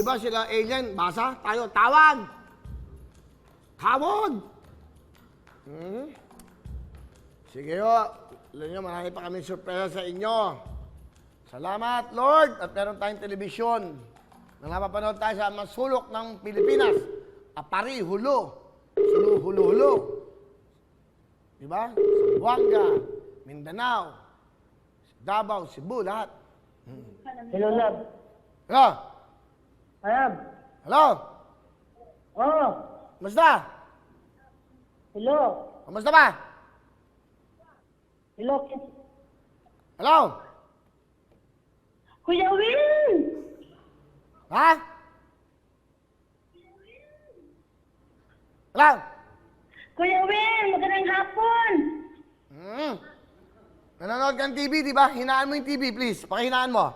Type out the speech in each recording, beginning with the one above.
ba sila alien? Basa? Tayo, tawag! Tawag! Sige ho. Alam nyo, marami pa kami surpresa sa inyo. Salamat, Lord! At meron tayong telebisyon na napapanood tayo sa masulok ng Pilipinas. Apari, Hulo. Sulu, Hulo. Diba? Zamboanga, Mindanao, Davao, Cebu, lahat. Hello, love. Hello? Ayab. Hello? Oh. Kumusta? Hello. Kumusta ba? Hello. Hello? Kuya Will! Ha? Hello? Kuya Will, magandang hapon! Nanonood ka ng TV, di ba? Hinaan mo yung TV, please. Pakihinaan mo.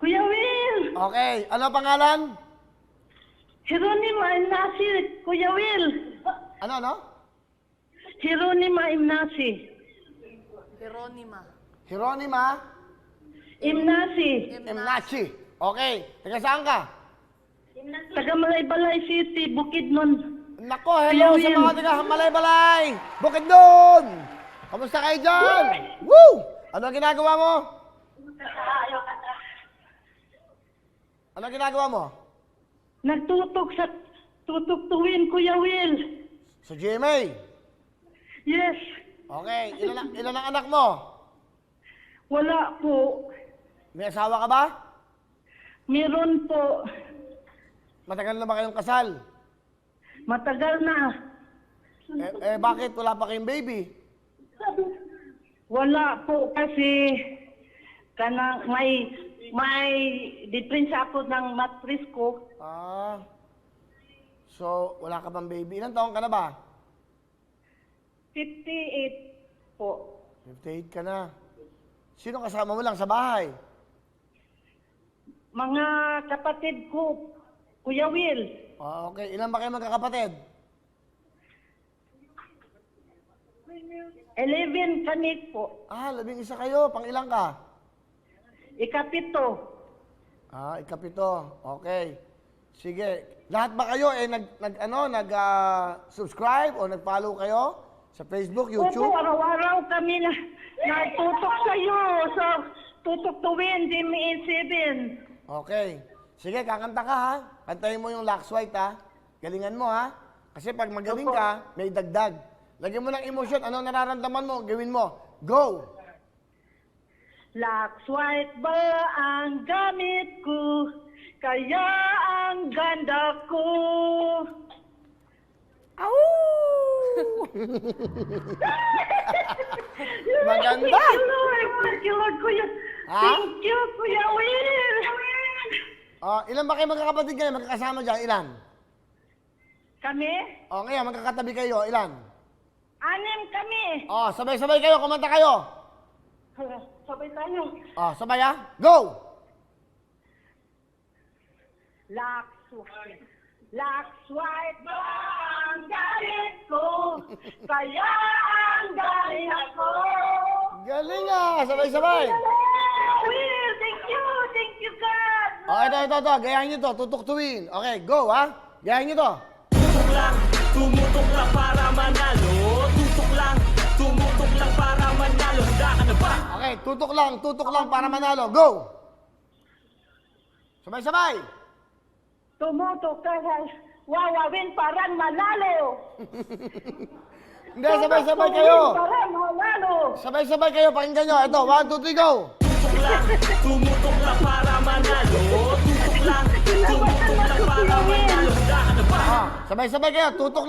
Kuya Will! Okay. Ano pangalan? Jeronima Imnasi, Kuya Will! Ano? Jeronima Imnasi. Hieronima Imnasi. Emnachi. Okay. Taga saan ka? Taga Malaybalay City, Bukidnon. Nako, hello sa mga taga Malay-Balay! Bukidnon! Kamusta kayo dyan? Woo! Ano ang ginagawa mo? Ano ang ginagawa mo? Nagtutok sa tutuktuin, Kuya Will. Sa GMA? Yes. Okay. Ilan ang anak mo? Wala po. May asawa ka ba? Meron po. Matagal na ba kayong kasal? Matagal na. Bakit wala pa kayong baby? Wala po kasi kanang may difference ako ng matris ko. So, wala ka bang baby? Ilan taon ka na ba? 58 po. 58 ka na. Sino kasama mo lang sa bahay? Mga kapatid ko, Kuya Will. Okay. Ilan ba kayo magkakapatid? 11 kami po. 11 kayo. Pang ilang ka? Ikapito. Ikapito. Okay. Sige. Lahat ba kayo subscribe o nag-follow kayo sa Facebook, YouTube? Opo, araw-araw kami nagtutok sa iyo sa Tutok Tuwin, DMA7. Okay. Sige, kakanta ka ha. Kantahin mo yung Lux White ha. Galingan mo ha. Kasi pag magaling ka, may dagdag. Lagyan mo ng emosyon. Anong nararamdaman mo? Gawin mo. Go! Lux White ba ang gamit ko? Kaya ang ganda ko. Maganda! Thank you, Lord. Thank you, Lord, Kuya. Ha? Thank you, Kuya Will. Ilan ba kayo magkakapatid kayo? Magkakasama dyan? Ilan? Kami? Ngayon, magkakatabi kayo. Ilan? 6 kami. Sabay-sabay kayo. Kumanta kayo. Sabay tayo. Sabay ha? Go! Lux White ba ang galit ko? Kaya ang galit ako. Galing sabay-sabay. Will, thank you, God. Ito. Gayahin nyo to. Tutuktuin. Okay, go ha? Gayahin nyo to. Tumutok lang para manalo. Tumutok lang para manalo. Handa ka na ba? Okay, tutok lang para manalo. Go! Sabay-sabay. Tumutok ka wawawin para manalo. Hindi, sabay-sabay kayo. Para manalo. Sabay-sabay kayo. Pakinggan nyo. Ito, 1, 2, 3, go! Tumutok lang para manalo. Tumutok lang para manalo. Handa ka na ba? Sabay-sabay kayo. Tutok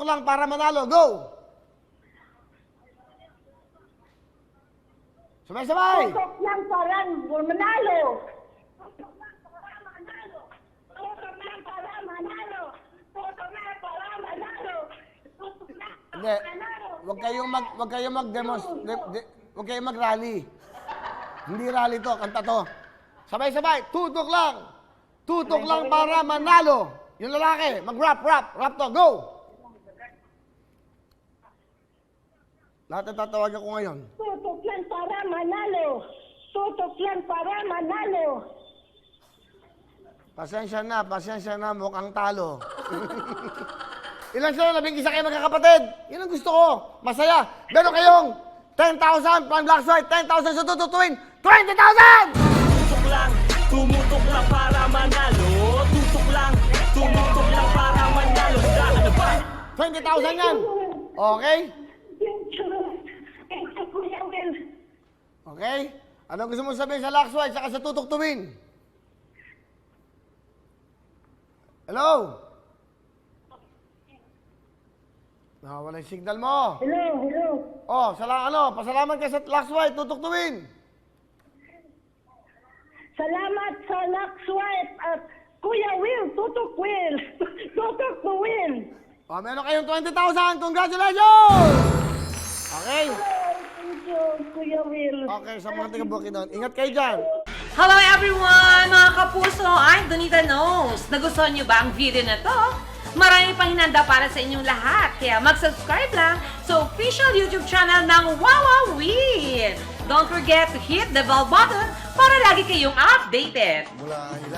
lang para manalo. Go! Sabay-sabay. Tutok lang para manalo. Hindi. Huwag kayong mag-demonstrate. Huwag kayong mag-rally. Hindi rally to. Kanta to. Sabay-sabay. Tutok lang para manalo. Yung lalaki. Mag-rap. Rap to. Go! Lahat na tatawagan ko ngayon. Tutok lang para manalo. Tutok lang para manalo. Pasensya na, mukhang talo. Ilan sila? 11 kayo magkakapatid. Yun ang gusto ko. Masaya. Meron kayong 10,000 from Black Sweat, 10,000 sa tututuin, 20,000! Tumutok lang para manalo. Tumutok lang para manalo. Handa ka na ba? 20,000 yan. Okay? Thank you, Kuya Will. Okay? Anong gusto mo sabihin sa Black Sweat saka sa tutuktuin? Hello? Nakawala yung signal mo. Hello. Oh, pasalamat ka sa Black Sweat, tutuktuin. Salamat sa Lakswipe at Kuya Will, Tutok Will. Tutok to win. Oh, meron kayong 20,000. Congratulations! Okay? Thank you, Kuya Will. Okay, sa mga taga-Bukid doon. Ingat kayo dyan. Hello everyone! Mga kapuso, I'm Donita Knows. Nagustuhan niyo ba ang video na to? Marami pang hinanda para sa inyong lahat. Kaya mag-subscribe lang sa official YouTube channel ng Wawa Win. Don't forget to hit the bell button para lagi kayong updated.